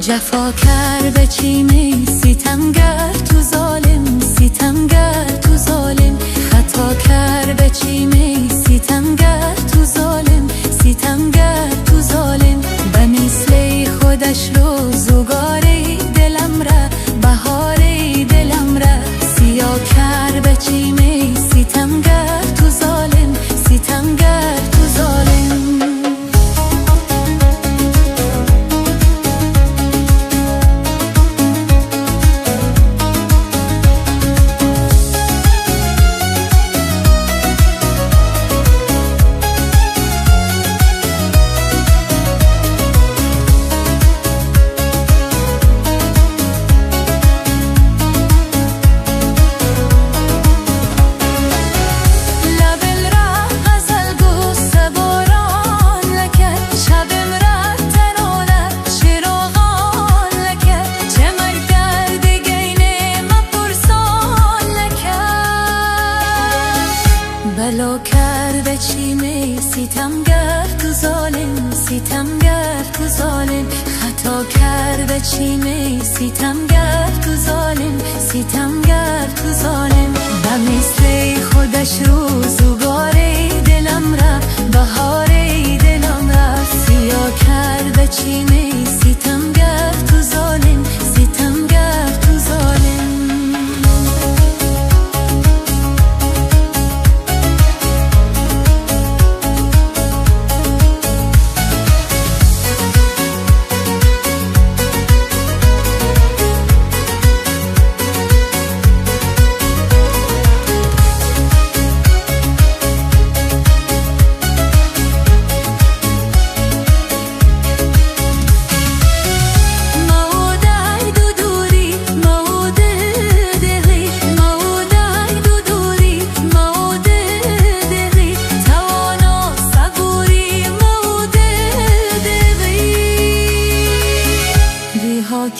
جفا کرده چینه ستمگر تو ظالم، ستمگر تو ظالم. خطا کرده چینه ستمگر تو ظالم، ستمگر تو ظالم. به مثل خودش روزگاری دلم را، بهاری دلم را سیاه کرده چینه ستمگر تو ظالم، ستمگر تو ظالم. بلا کرده چینه ستمگر تو ظالم، ستمگر تو ظالم. خطا کرده چینه ستمگر تو ظالم، ستمگر تو ظالم. به مثل خودش روزگاری دلم را، بهاری دلم را سیاه کرده چینه ستمگر تو ظالم، ستمگر تو ظالم.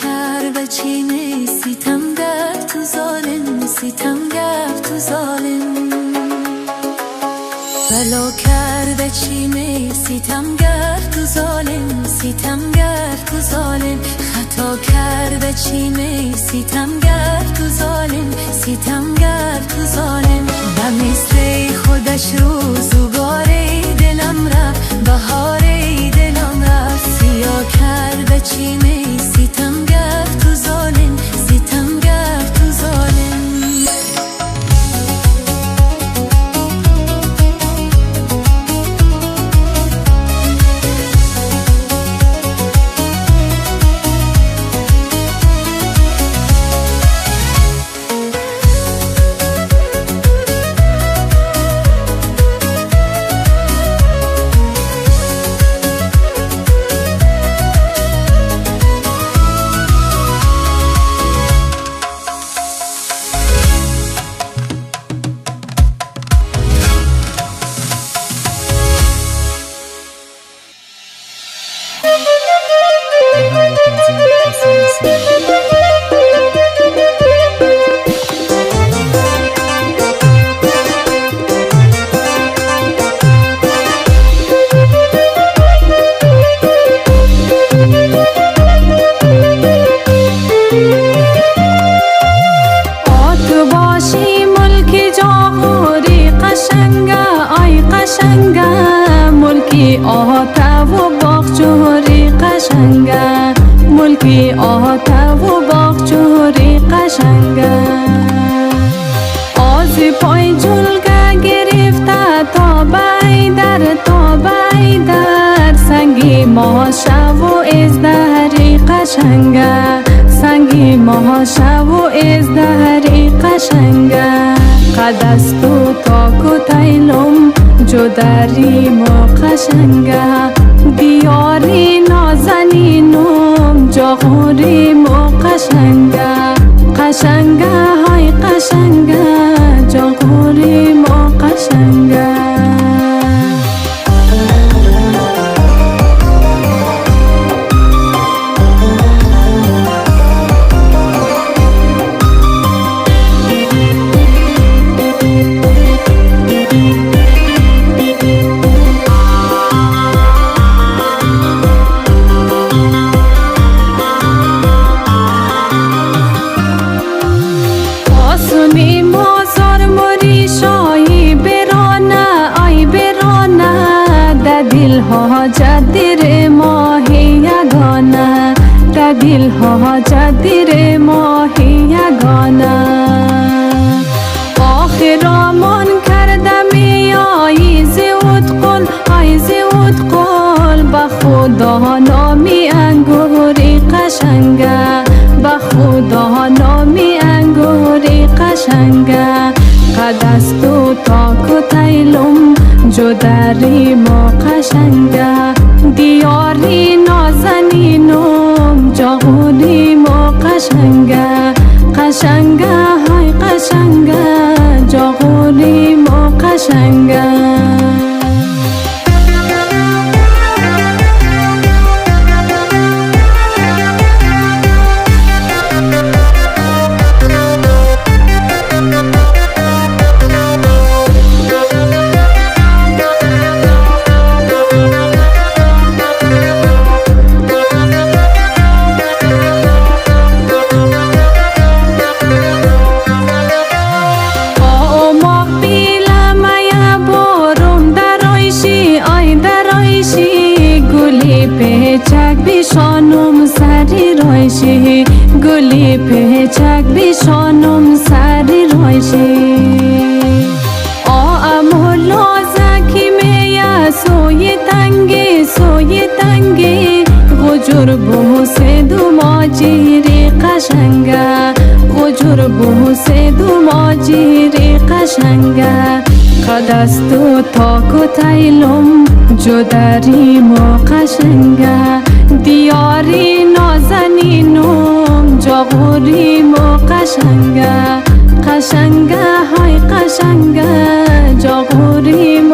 کرده چینه ستمگر تو ظالم، ستمگر تو ظالم. بلا کرده چینه ستمگر تو ظالم، ستمگر تو ظالم. خطا کرده چینه ستمگر تو ظالم، ستمگر تو ظالم. به مثل خودش روزگاری دلم را، بهاری دلم را سیاه کرده چینه ستمگر تو ظالم، ستمگر تو ظالم. آتا و باغ جوری قشنگه، ملکی آتا و باغ جوری قشنگه. آز پای جلگه گرفته تا بیدر، تا بیدر. سنگی ماشه و ازدهری قشنگه، سنگی ماشه و ازدهری قشنگه. قدستو تا کتیلم جدریم و قشنگه. دیاری نازنینم جاغوریم و قشنگه، قشنگه های قشنگه. جاغوریم و قشنگه. خدا نامی انگوری قشنگه به خدا نامی انگوری قشنگه قد است و تاک و تیلم جدری ما قشنگه دیاری نازنینم جاغوری ما قشنگه قشنگه های قشنگه جاغوری ما قشنگه پیچک بیشانم سری رایشی گلی پیچک بیشانم سری رایشی آمولا زکی میا سوی تنگی غجر بوس دو ماجیری قشنگه غجر بوس دو ماجیری قشنگه قد است و تاک و تیلم جدری ما قشنگه دیاری نازنینم جاغوری ما قشنگه قشنگه های قشنگه جاغوری ما